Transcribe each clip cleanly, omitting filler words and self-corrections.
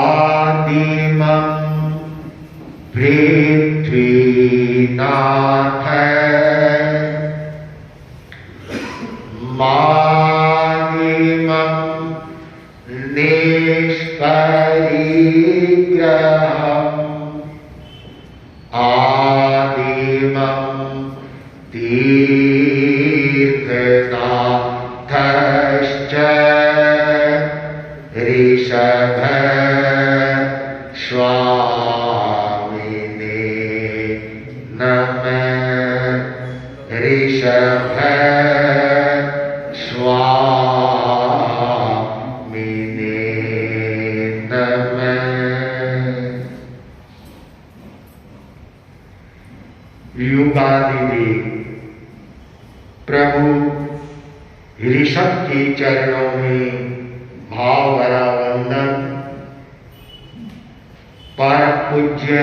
आदिमं पृथ्वीनाथ मादिमं निष्परिग्रहम् आदिमं तीर्थनाथश्च ऋषभ स्वामिने नमः ऋषभ स्वामिने नमः। युगादि प्रभु ऋषभ के चरणों में भाव भरा वंदन परम पूज्य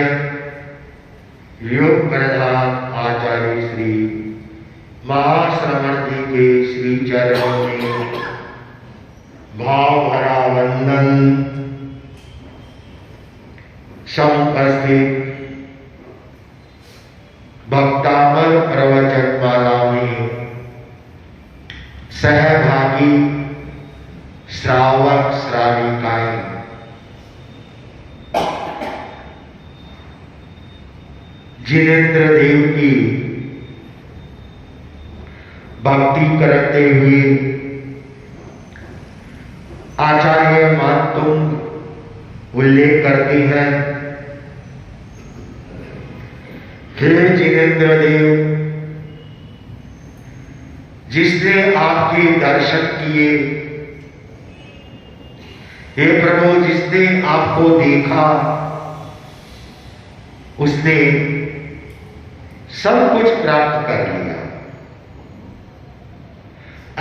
योग प्रधान आचार्य श्री महाश्रवण जी के श्री चरणों में भाव भरा वंदन समुपस्थित भक्तामल प्रवचन माला में सहभागी श्रावक श्राविकाएं जिनेन्द्र देव की भक्ति करते हुए आचार्य मातुंग उल्लेख करते हैं, हे जिनेन्द्र देव, जिसने आपके दर्शन किए, हे प्रभु जिसने आपको देखा उसने सब कुछ प्राप्त कर लिया।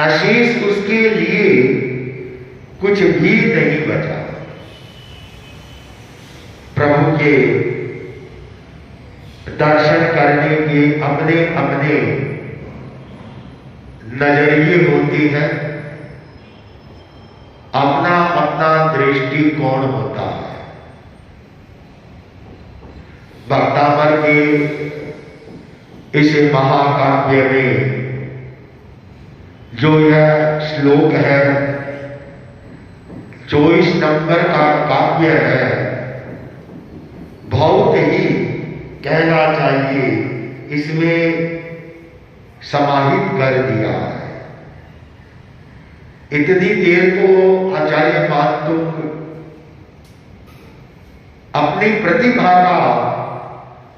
अशेष उसके लिए कुछ भी नहीं बचा। प्रभु के दर्शन करने के अपने अपने नजरिए होते हैं, अपना अपना दृष्टिकोण होता है। भक्तामल के इस महाकाव्य में जो यह श्लोक है, 24 नंबर का काव्य है, बहुत ही कहना चाहिए इसमें समाहित कर दिया है। इतनी देर तो आचार्य मातुंग अपनी प्रतिभा का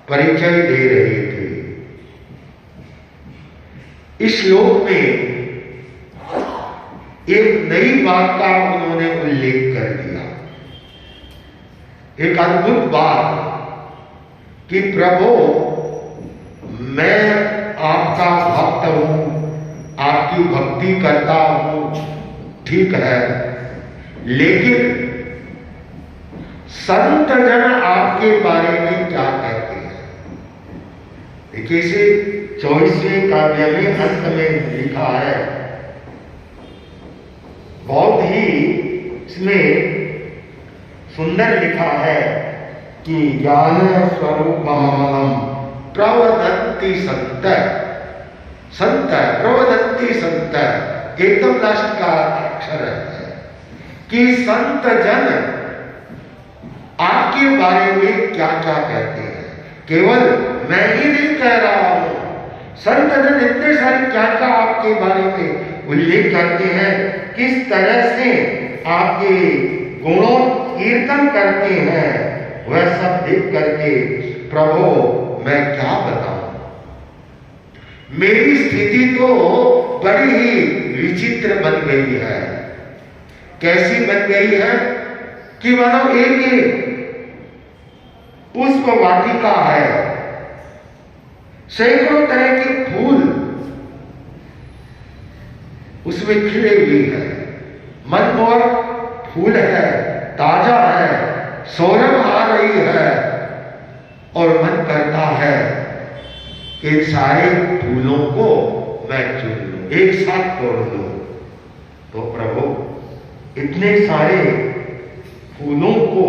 परिचय दे रहे थे। इस श्लोक में एक नई बात का उन्होंने उल्लेख कर दिया, एक अद्भुत बात कि प्रभु मैं आपका भक्त हूं, आपकी भक्ति करता हूं, ठीक है, लेकिन संत जन आपके बारे में क्या कहते हैं? देखिए इसे 24वें काव्य में अंत में लिखा है, बहुत ही इसमें सुंदर लिखा है कि ज्ञान स्वरूपम प्रवदन्ति संत, संत प्रवदन्ति संत, एकदम लास्ट का अक्षर है कि संत जन आपके बारे में क्या क्या कहते हैं। केवल मैं ही नहीं कह रहा हूं, संत जन इतने सारे क्या क्या आपके बारे में उल्लेख करते हैं, किस तरह से आपके गुणों कीर्तन करते हैं, वह सब देख करके प्रभु मैं क्या बताऊं। मेरी स्थिति तो बड़ी ही विचित्र बन गई है। कैसी बन गई है कि मानो एक पुष्प वाटिका है, सैकड़ों तरह के फूल उसमें खिले हुए हैं, मनमोहक फूल है, ताजा है, सौरभ आ रही है और मन करता है कि सारे फूलों को मैं चुन लूं, एक साथ तोड़ लूं। तो प्रभु इतने सारे फूलों को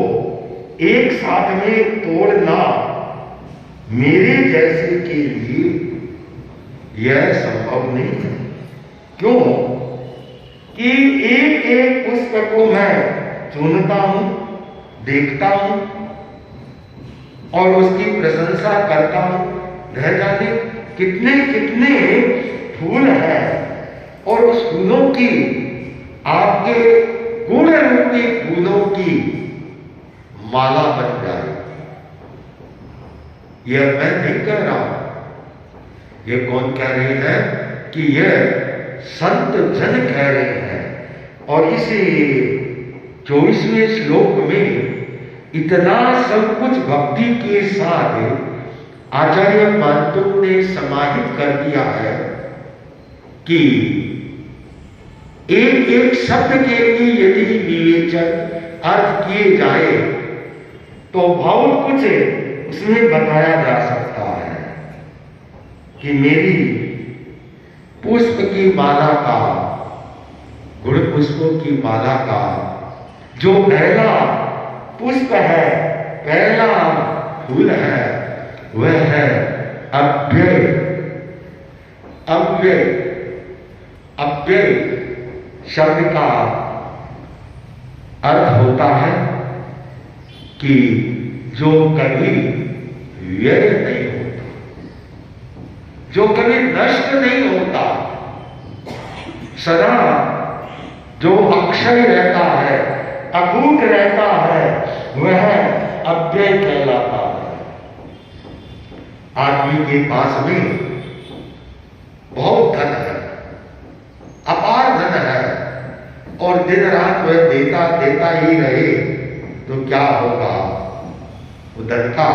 एक साथ में तोड़ना मेरे जैसे के लिए यह संभव नहीं है। क्यों कि एक एक पुष्प को मैं चुनता हूं, देखता हूं और उसकी प्रशंसा करता हूं। न जाने कितने कितने फूल हैं और उस फूलों की, आपके गुण रूपी फूलों की माला बन जाए। यह मैं नहीं कह रहा हूं, यह कौन कह रहे हैं कि यह संत जन कह रहे हैं। और इसी 24वें श्लोक में इतना सब कुछ भक्ति के साथ आचार्य मानतुक ने समाहित कर दिया है कि एक एक शब्द के लिए यदि विवेचन अर्थ किए जाए तो बहुत कुछ उसमें बताया जा सकता है कि मेरी पुष्प की माला का, गुण पुष्पों की माला का जो पहला पुष्प है, पहला फूल है, वह है अव्यय। अव्यय, अव्यय शब्द का अर्थ होता है कि जो कभी व्यय नहीं होता, जो कभी नष्ट नहीं होता, सदा जो अक्षय रहता है, अकूट रहता है, वह अव्यय कहलाता है। आदमी के पास में बहुत धन है, अपार धन है, और दिन रात वह देता देता ही रहे तो क्या होगा? वो धन का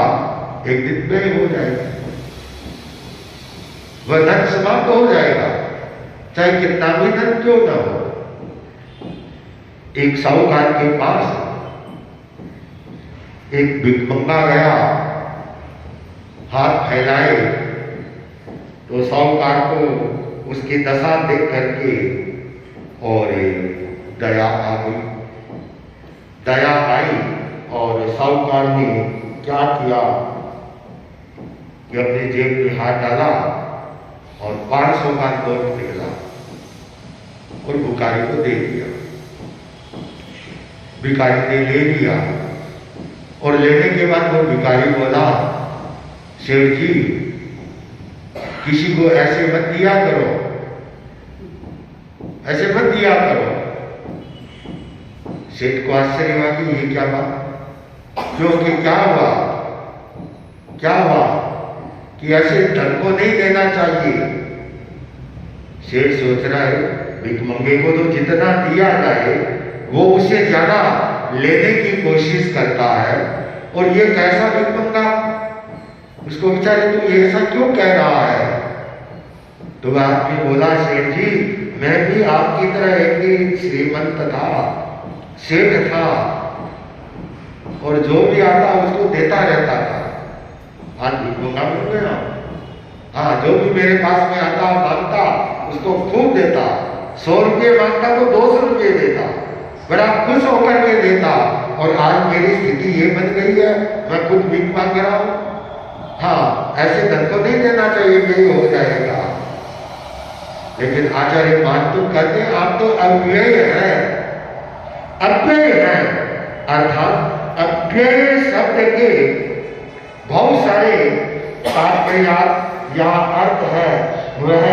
एक दिन में हो जाएगा, वह धन समाप्त हो जाएगा, चाहे कितना भी धन क्यों ना हो। एक साहूकार के पास एक भिखमंगा गया, हाथ फैलाए तो साहूकार को उसकी दशा देख करके और दया आ गई। दया आई और साहूकार ने क्या किया कि अपने जेब में हाथ डाला और 500 का नोट निकला और भिखारी को दे दिया। भिखारी ने ले लिया और लेने के बाद वो भिखारी बोला, सेठ जी किसी को ऐसे मत दिया करो, ऐसे मत दिया करो। सेठ को आश्चर्य हुआ कि ये क्या बात, क्योंकि क्या हुआ कि ऐसे धन को नहीं देना चाहिए। सेठ सोच रहा है भिखमंगे को तो जितना दिया जाए वो उससे ज्यादा लेने की कोशिश करता है, और ये कैसा भिखमंगा, उसको बेचारे तू ये ऐसा क्यों कह रहा है? तो आदमी बोला, सेठ जी मैं भी आपकी तरह एक श्रीमंत था, सेठ था, और जो भी आता उसको देता रहता था। आज भिखमंगा बन गया। हाँ, जो भी मेरे पास में आता मांगता उसको खूब देता, 100 रुपये मांगता तो 200 रुपये देता, बड़ा खुश होकर के देता। और आज मेरी स्थिति ये बन गई है, मैं खुद भीख मांग रहा हूं। हाँ, ऐसे धन को नहीं देना चाहिए, यही हो जाएगा। लेकिन आचार्य मानतुक कहते हैं आप तो अव्यय है, अव्यय है। अर्थात अव्यय शब्द के बहुत सारे तात्पर्य या अर्थ है वह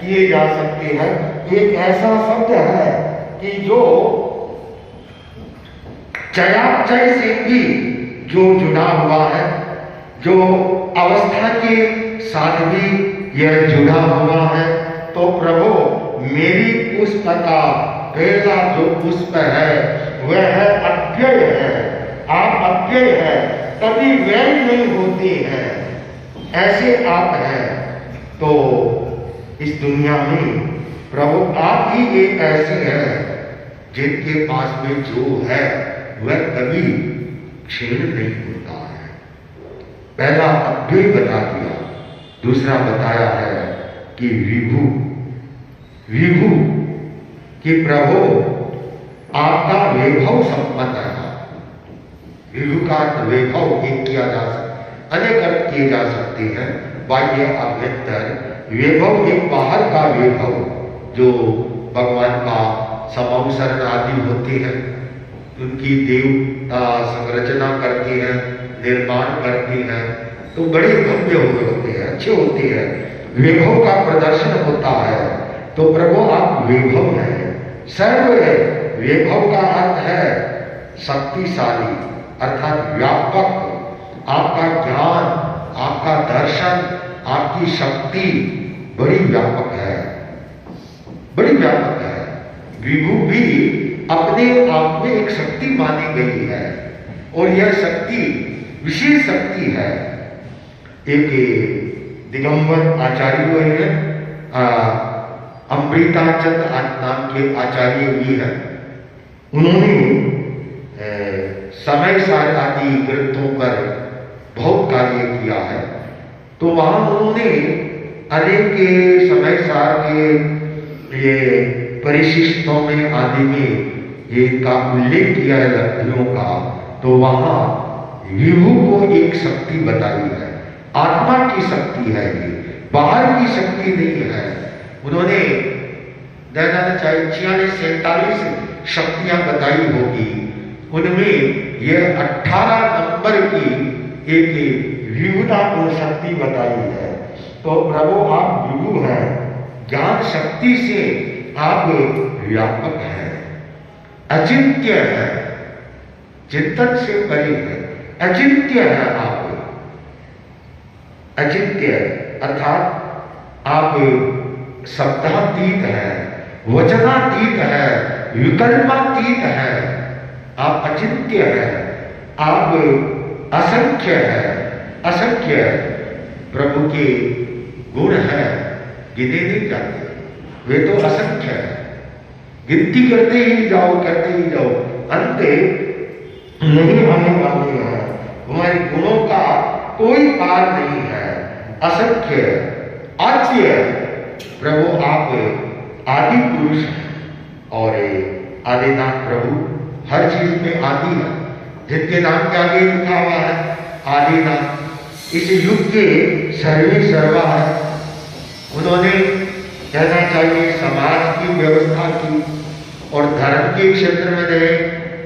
किए जा सकते हैं। एक ऐसा शब्द है कि जो चयाचय से भी जो जुड़ा हुआ है, जो अवस्था के साथ भी यह जुड़ा हुआ है। तो प्रभु मेरी पुष्प का पहला जो पुष्प है वह है अव्यय है। आप अव्यय है कभी व्यय नहीं होते हैं, ऐसे आप हैं। तो इस दुनिया में प्रभु आप ही एक ऐसे हैं जिनके पास में जो है वह कभी क्षीण नहीं होता है। पहला अव्यय बता दिया, दूसरा बताया है कि विभु, विभु कि प्रभु आपका वैभव संपन्न है। विभु का वैभव एक किया जा सकता, अनेक अर्थ किए जा सकते हैं। बाह्य अभ्यंतर वैभव एक बाहर का वैभव जो भगवान का समावसरण आदि होते हैं, उनकी देवता संरचना करते हैं, निर्माण करते हैं, तो बड़े भव्य होते हैं, अच्छे होते हैं, वैभव का प्रदर्शन होता है। तो प्रभु आप वैभव हैं, सर्व है। वैभव का अर्थ है शक्तिशाली अर्थात व्यापक। आपका ज्ञान, आपका दर्शन, आपकी शक्ति बड़ी व्यापक है, बड़ी व्यापक है। विभु भी अपने आप में एक शक्ति मानी गई है और यह शक्ति विशेष शक्ति है। एक दिगंबर आचार्य हुए हैं, अमृताचंद नाम के आचार्य भी हैं। उन्होंने समय सार आदि ग्रंथों पर बहुत कार्य किया है। तो वहां उन्होंने अनेक के समय सार के ये परिशिष्टों में आदि में ये का उल्लेख किया है लब्धियों का। तो वहां विभु को एक शक्ति बताई है, आत्मा की शक्ति है, ये बाहर की शक्ति नहीं है। उन्होंने 46 शक्तियां बताई होगी, उनमें यह 18 नंबर की एक विभुतापूर्ण शक्ति बताई है। तो प्रभु आप विभु हैं, ज्ञान शक्ति से आप व्यापक हैं, अचिंत्य है, चिंतन से परे है, अचिंत्य है आप। अचिंत्य अर्थात आप शब्दातीत है, वचनातीत है, विकल्पातीत है, आप अचिंत्य है, आप असंख्य है, असंख्य प्रभु के गुण है, गिने नहीं जाते, वे तो असंख्य है। गिनती करते ही जाओ, करते ही जाओ, अंत नहीं आने वाले हैं। हमारे गुणों का कोई पार नहीं है, असंख्य आद्य प्रभु आप आदि पुरुष हैं और आदिनाथ प्रभु हर चीज में आदि है। जिनके नाम के आगे लिखा हुआ है आदिनाथ, इस युग के सर्वे सर्वा है। उन्होंने कहना चाहिए समाज की व्यवस्था की और धर्म के क्षेत्र में रहे।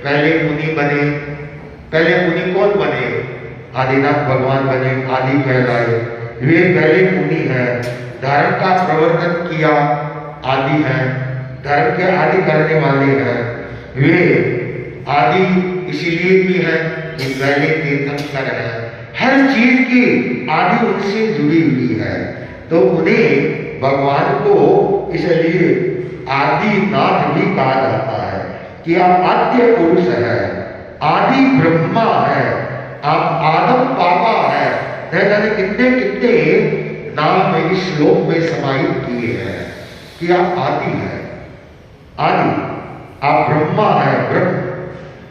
पहले मुनि बने, पहले मुनि कौन बने? आदिनाथ भगवान बने, आदि कहलाए, वे पहले मुनि हैं। धर्म का प्रवर्तन किया, आदि हैं, धर्म के आदि करने वाले हैं। वे आदि इसीलिए भी है कि पहले तीर्थंकर है, हर चीज की आदि उनसे जुड़ी हुई है। तो उन्हें भगवान को इसलिए आदिनाथ भी कहा जाता है कि आप आद्य पुरुष है, आदि ब्रह्मा है, आप आदम बाबा है। न जाने कितने कितने नाम इस श्लोक में समाहित किए हैं कि आप आदि है, आदि, आप ब्रह्मा है, ब्रह्म।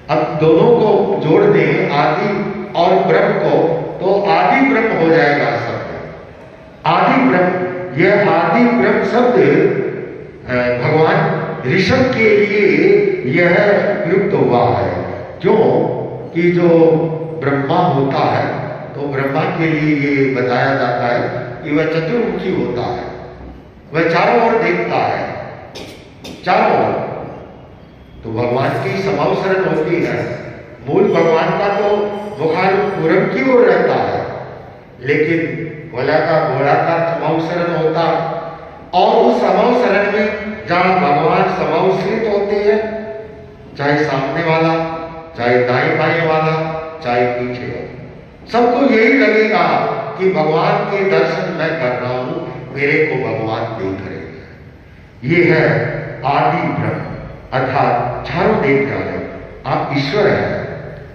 अब दोनों को जोड़ दें, आदि और ब्रह्म को, तो आदि ब्रह्म हो जाएगा शब्द। आदि ब्रह्म, यह आदि ब्रह्म शब्द भगवान ऋषभ के लिए यह प्रयुक्त हुआ है। क्यों कि जो ब्रह्मा होता है तो ब्रह्मा के लिए ये बताया जाता है कि वह चतुर्मुखी होता है, वह चारों ओर देखता है, चारों ओर। तो भगवान की समावसरण होती है। मूल भगवान का तो मुखारबिंद पूरब की ओर रहता है, लेकिन गोलाकार समावसरण होता है। और उस समावसरण में जहां भगवान समावसरित होते हैं, चाहे सामने वाला, चाहे दाएं बाएं वाला, चाहे पीछे वाला, सबको यही लगेगा कि भगवान के दर्शन मैं कर रहा हूं, मेरे को भगवान देख रहे हैं। ये है आदि ब्रह्म, अर्थात चारों देखने वाले। आप ईश्वर है,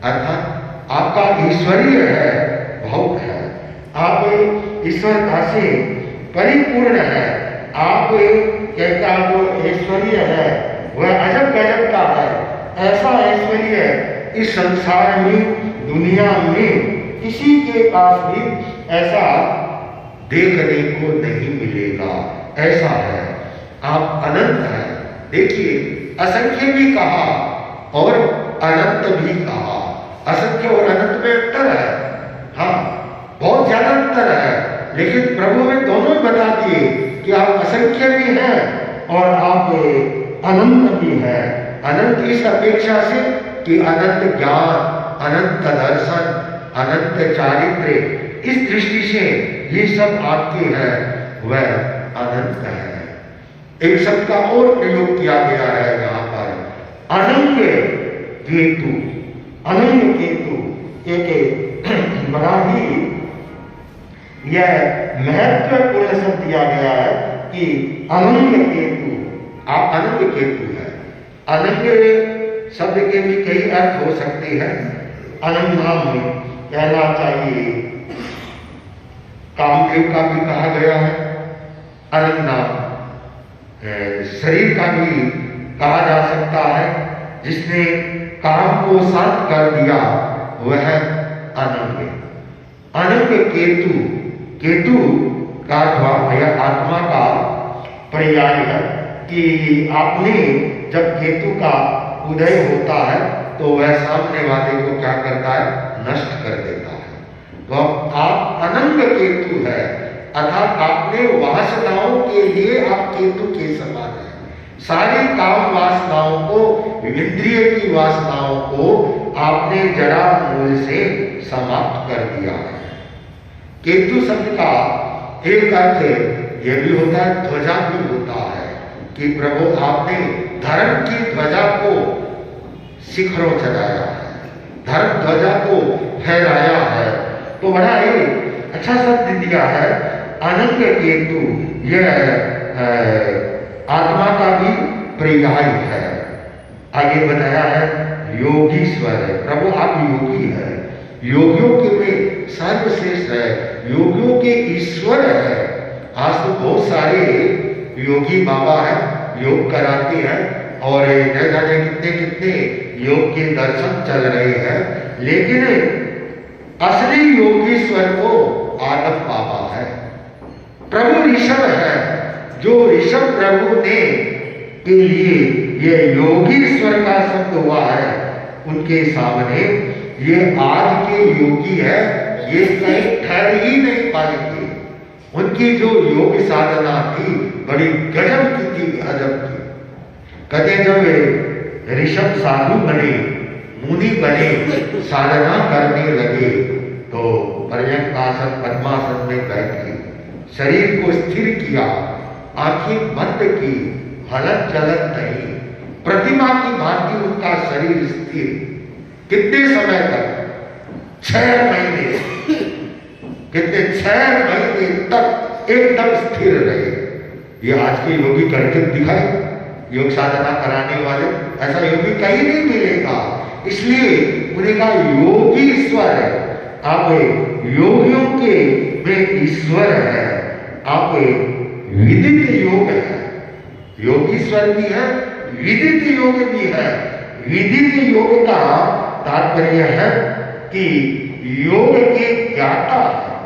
अर्थात आपका ईश्वरीय है, भौत है, आप ईश्वरता से परिपूर्ण है। आप कहता जो ऐश्वर्य है वह अजब गजब का है। ऐसा ऐश्वर्य इस संसार में, दुनिया में किसी के पास भी ऐसा देखने को नहीं मिलेगा। ऐसा है, आप अनंत है। देखिए, असंख्य भी कहा और अनंत भी कहा। असंख्य और अनंत में अंतर है, हाँ बहुत ज्यादा अंतर है, लेकिन प्रभु ने दोनों ही बता दिए कि आप असंख्य भी हैं और आप अनंत भी हैं। अनंत इस अपेक्षा से कि अनंत ज्ञान, अनंत दर्शन, अनंत चारित्र्य, इस दृष्टि से ये सब आपके हैं, वह अनंत है। एक शब्द का और प्रयोग किया गया है यहाँ पर, अनंग केतु। अनंग केतु एक बड़ा ही यह महत्वपूर्ण शब्द दिया गया है कि अनंग केतु, आप अनंग केतु है। अनंग शब्द के भी कई अर्थ हो सकते हैं। अनंग नाम में कहना चाहिए, कामदेव का भी कहा गया है। अनंग नाम शरीर का भी कहा जा सकता है, जिसने काम को शांत कर दिया वह अनंग। अनंग केतु, केतु का यह आत्मा का पर्याय है कि आपने जब केतु का उदय होता है तो वह सामने वाले को क्या करता है, नष्ट कर देता है। तो आप अनंग केतु है, अर्थात आपने वासनाओं के लिए आप केतु के समान है। सारी काम वासनाओं को, इंद्रिय की वासनाओं को आपने जड़ा मूल से समाप्त कर दिया है। केतु शब्द का एक अर्थ यह भी होता है, ध्वजा भी होता है कि प्रभु आपने धर्म की ध्वजा को शिखरों चढ़ाया है, धर्म ध्वजा को फहराया है। तो बड़ा ही अच्छा शब्द दिया है अनंग केतु, यह आत्मा का भी पर्याय है। आगे बताया है योगीश्वर है, प्रभु आप योगी है, योगियों के में सर्वश्रेष्ठ है, योगियों के ईश्वर है। आज तो बहुत सारे योगी बाबा हैं, योग कराते हैं और न जाने कितने कितने योग के दर्शन चल रहे हैं, लेकिन असली योगीश्वर को आदम बाबा है। प्रभु ऋषभ है, जो ऋषभ प्रभु ने के लिए ये योगीश्वर का शब्द हुआ है, उनके सामने ये आज के योगी है, ये कहीं ठहर ही नहीं पाएंगे। उनकी जो योग साधना थी बड़ी गजब की थी, गजब की। कहते जब ऋषभ साधु बने, मुनि बने, साधना करने लगे तो पर्यंक आसन पद्मासन में बैठे, शरीर को स्थिर किया, आंखें बंद की, हलत चलत नहीं, प्रतिमा की भांति उनका शरीर स्थिर। कितने समय तक? 6 महीने, कितने 6 महीने तक एकदम स्थिर रहे। ये आज के योगी करके दिखाए, योग साधना कराने वाले, ऐसा योगी कहीं नहीं मिलेगा। इसलिए उन्हें कहा योगीश्वर है, आप योगियों के में ईश्वर है, आप विदित योग है, योगीश्वर भी है, विदित योग भी है। विदित योग का तात्पर्य है कि योग के ज्ञाता है,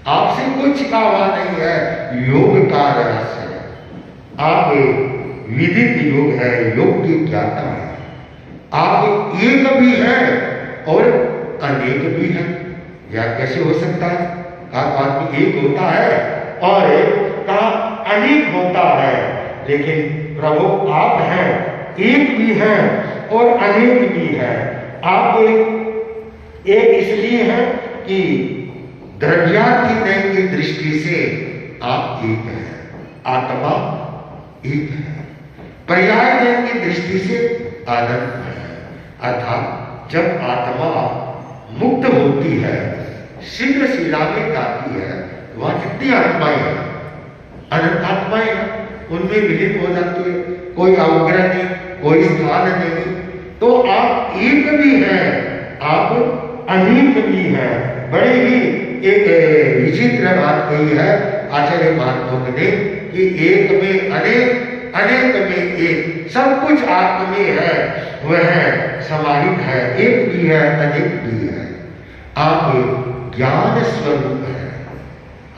आपसे कोई छिपावा नहीं है, योग का रहस्य। आप विदित योग है, योग के ज्ञाता है। आप एक भी है और अनेक भी है। यह कैसे हो सकता है? आदमी एक होता है और कहा अनेक होता है, लेकिन प्रभु आप हैं, एक भी हैं और अनेक भी हैं। आप एक इसलिए हैं कि द्रव्यातीत की दृष्टि से आप एक हैं, आत्मा एक है। पर्याय की दृष्टि से अनंत है। अर्थात जब आत्मा मुक्त होती है, शीघ्र शिला में जाती है, वहां कितनी आत्माएं हैं, अनंत आत्माएं हैं, उनमें विलीन हो जाती है, कोई अवग्रह नहीं, कोई स्थान नहीं। तो आप एक भी हैं, आप अनेक भी हैं। बड़े ही एक विचित्र बात कही है आचार्य मानतुंग ने कि एक में अनेक, अनेक में एक, सब कुछ आत्मा में है, वह समाहित है, एक भी है, अनेक भी है। आप ज्ञान स्वरूप है।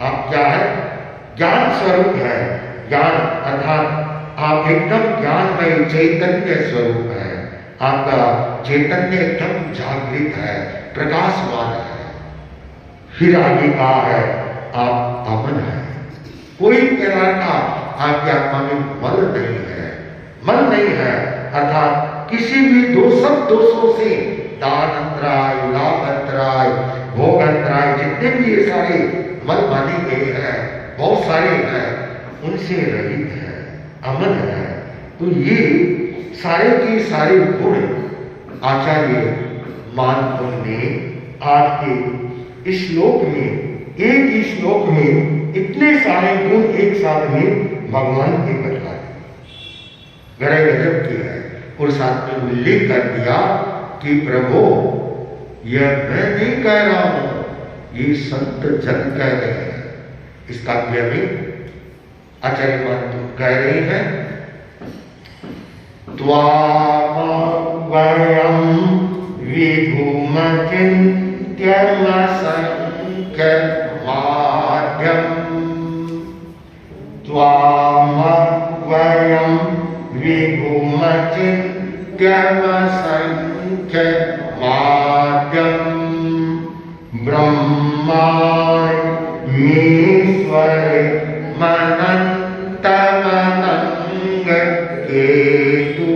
आप क्या है? ज्ञान स्वरूप है। ज्ञान अर्थात आप एकदम ज्ञानमय चैतन्य स्वरूप है। आपका चैतन्य एकदम जागृत है, प्रकाशमान है। फिर आगे कहा है आप अमन है, कोई प्रकार का आपकी आत्मा में मल नहीं है, मल नहीं है, अर्थात किसी भी दोषों से दान अंतराय, लाभ अंतराय, भोग अंतराय, जितने भी ये सारे मल माने गए हैं, बहुत सारे हैं, उनसे रहित है, अमन है। तो ये सारे के सारे गुण आचार्य मानपुर ने आज के इस श्लोक में, एक ही श्लोक में इतने सारे गुण एक साथ में भगवान के बतलाए, गरे गजब की है। और साथ में उल्लेख कर दिया कि प्रभु यह मैं नहीं कह रहा हूं, ये संत जन कह रहे हैं। इसका हमें आचार्य मान कह रहे हैं, त्वामवयं विभुमचिन्त्यमसंख्यमाद्यम्, त्वामवयं विभुमचिन्त्यमसंख्यमाद्यम्, ब्रह्माण्येश्वरमनन्तमनङ्गकेतु,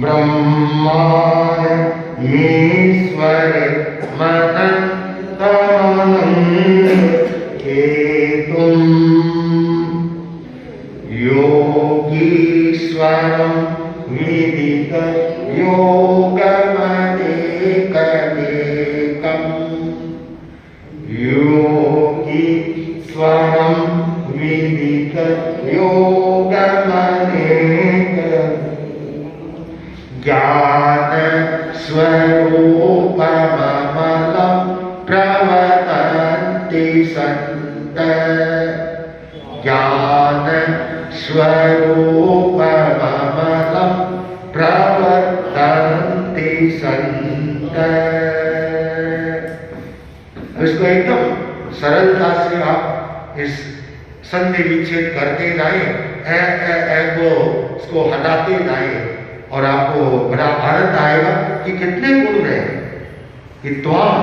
ब्रह्माण्येश्वरमनन्तमनङ्गकेतुम्, योगीश्वरं विदितयोगमनेकमेकम्, योगीश्वरं विदितयोगमनेकम्, ज्ञानस्वरूपममलं प्रवदन्ति सन्तः, ज्ञानस्वरूपममलं प्रवदन्ति सन्तः। इसको एकदम सरलता से आप इस संधि विच्छेद करते जाएं, को इसको हटाते जाएं, और आपको बड़ा आनंद आएगा कि कितने गुण हैं। कि त्वाम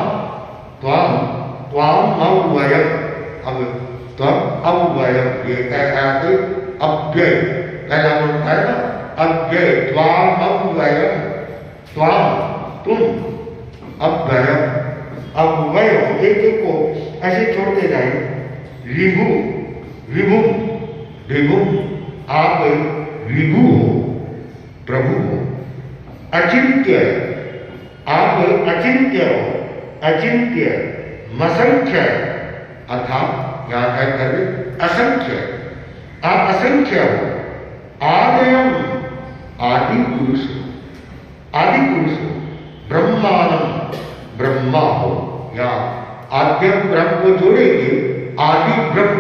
त्वाम त्वाम अव्ययम, अब त्वम अव्ययम, ये कहते अव्यय, पहला गुण है ना अव्यय, त्वाम अव्ययम, त्वाम तुम, अव्ययम अव्यय, एक एक को ऐसे छोड़ते जाए। विभु विभु विभु, आप विभु हो, प्रभु हो। अचिंत्य, आप अचिंत्य हो, अचिंत्य मसंख्य, अर्थात यहां है कर असंख्य, आप असंख्य हो। आदयम, आदि पुरुष हो, आदि पुरुष हो। ब्रह्मानम, ब्रह्मा हो, या आद्यम ब्रह्म को जोड़ेंगे, आदि ब्रह्म,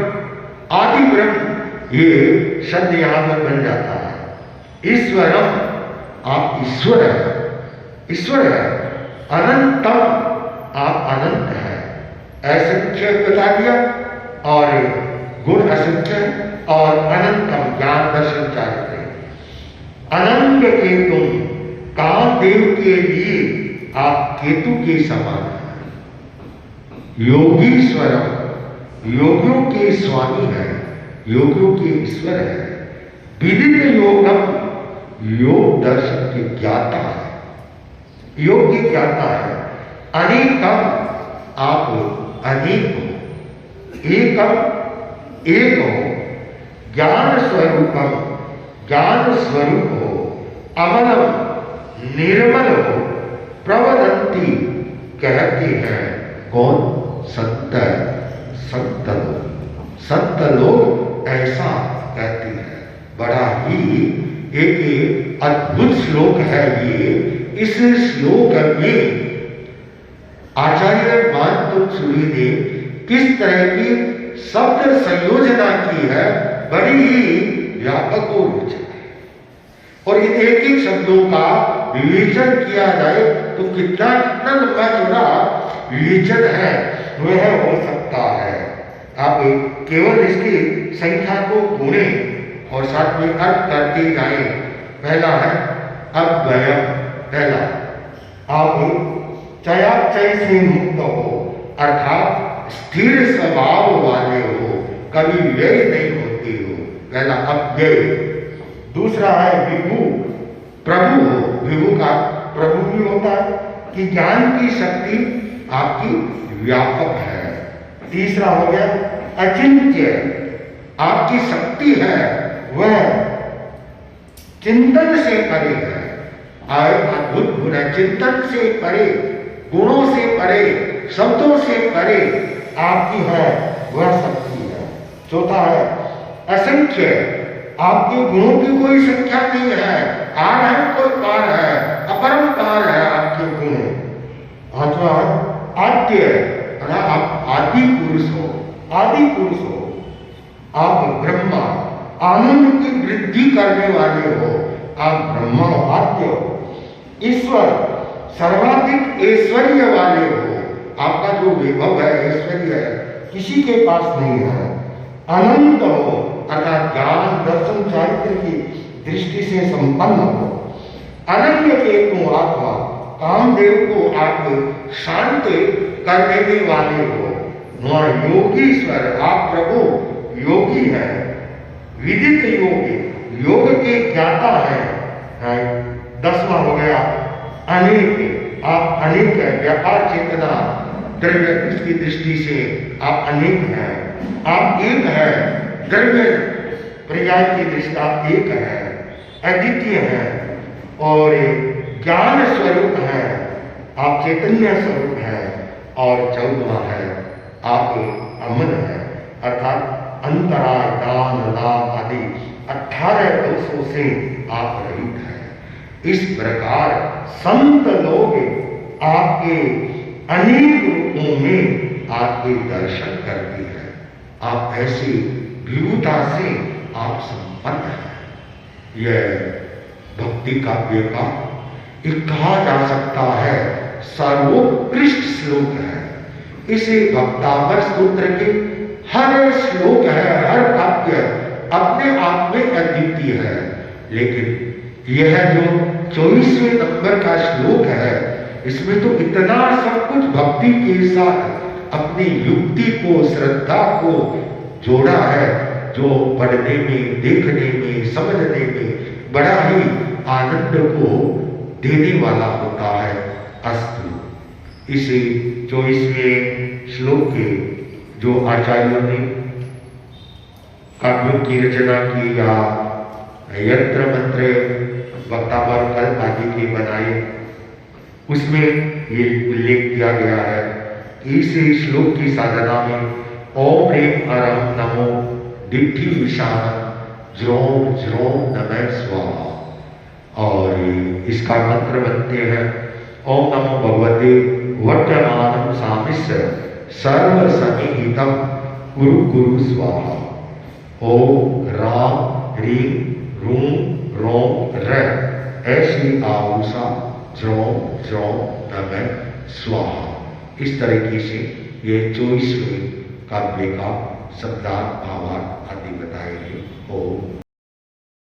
आदि ब्रह्म, ये शब्द यहां पर बन जाता है। ईश्वरम, आप ईश्वर है, ईश्वर है। अनंतम, आप अनंत है। असंख्य बता दिया, और गुण असंख्य, और अनंतम ज्ञान दर्शन चाहते। अनंत केतु, कामदेव के लिए आप केतु के समान हैं। योगीश्वरम, योगियों के स्वामी है, योगियों के ईश्वर है। विदित योगम, योग दर्शन के ज्ञाता है, योग की ज्ञाता है। अनेकम, आप अनेक हो। एकम, एक हो। ज्ञान स्वरूपम, ज्ञान स्वरूप हो। अमलम, निर्मल हो। प्रवदंती, कहते हैं कौन? संत, संत लोग, संत लोग ऐसा कहते हैं। बड़ा ही एक अद्भुत श्लोक है ये। इस श्लोक में आचार्य मानपुर ने किस तरह की शब्द संयोजना की है, बड़ी ही व्यापक और रोचक है। और इन एक एक शब्दों का विवेचन किया जाए तो कितना कितना लंबा चौड़ा विवेचन है वह हो सकता है। आप केवल इसकी संख्या को गुणे और साथ में अर्थ करते जाए। पहला है अव्यय। पहला, आप चयाचय से मुक्त हो, अर्थात स्थिर स्वभाव वाले हो, कभी व्यय नहीं होते हो। पहला अव्यय। दूसरा है विभु, प्रभु हो। विभु का प्रभु भी होता है कि ज्ञान की शक्ति आपकी व्यापक है। तीसरा हो गया अचिंत्य, आपकी शक्ति है वह चिंतन से परे है। अद्भुत गुण है, चिंतन से परे, गुणों से परे, शब्दों से परे आपकी है वह शक्ति है। चौथा है असंख्य, आपके गुणों की कोई संख्या नहीं है, आरहम कोई पार है, अपरंपार है आपके गुण। पांचवा आद्य, आप आदि पुरुष हो, आदि पुरुष हो। आप ब्रह्मा, आनंद की वृद्धि करने वाले हो, आप ब्रह्मा आद्य हो। ईश्वर, सर्वाधिक ऐश्वर्य वाले हो, आपका जो वैभव है, ऐश्वर्य है, किसी के पास नहीं है। अनंत हो, अर्थात ज्ञान दर्शन चारित्र की दृष्टि से संपन्न हो। अनन्य केतु आत्मा, कामदेव को आप शांत कर देने वाले हो। योगीश्वर, आप प्रभु योगी है, विदित योगी, योग के ज्ञाता है। 10वां हो गया अनेक, आप अनेक है, व्यापार चेतना द्रव्य की दृष्टि से आप अनेक हैं। आप एक है, द्रव्य पर्याय की दृष्टि आप एक है, अद्वितीय है और ज्ञान स्वरूप है, आप चैतन्य स्वरूप है। और 14वां है आप अमन है, अर्थात अंतराय, दान, लाभ आदि 18 दोषों से आप रहित हैं। इस प्रकार संत लोग आपके अनेक रूपों में आपके दर्शन करते हैं। आप ऐसी विभुता से आप संपन्न हैं। यह भक्ति काव्य का एक कहा जा सकता है सर्वोत्कृष्ट श्लोक है। इसे भक्तावर स्तोत्र के हर श्लोक है, हर काव्य अपने आप में अद्वितीय है, लेकिन यह जो 24वें नंबर का श्लोक है, इसमें तो इतना सब कुछ भक्ति के साथ अपनी युक्ति को, श्रद्धा को जोड़ा है, जो पढ़ने में, देखने में, समझने में बड़ा ही आनंद को देने वाला होता है। अस्तु, इसे 24वें श्लोक के जो आचार्यों ने काव्यों की रचना की या यंत्र मंत्र वक्तावर कल्प आदि के बनाए, उसमें ये उल्लेख किया गया है कि इस श्लोक की साधना में ओम ह्रीं अरहं नमो दिट्ठी विशाल ज्रोम ज्रोम नमः स्वाहा, और इसका मंत्र बनते हैं ओम नमो भगवते वर्तमानं सामिस्य सर्व सन्निहितं कुरु कुरु स्वाहा। ओम राम ह्रीं रूं रोम र, ऐसी आहुषा ज्रोम ज्रोम नमः स्वाहा। इस तरीके से ये 24वें काव्य का शब्दार्थ भावार्थ आदि बताए गए। ओम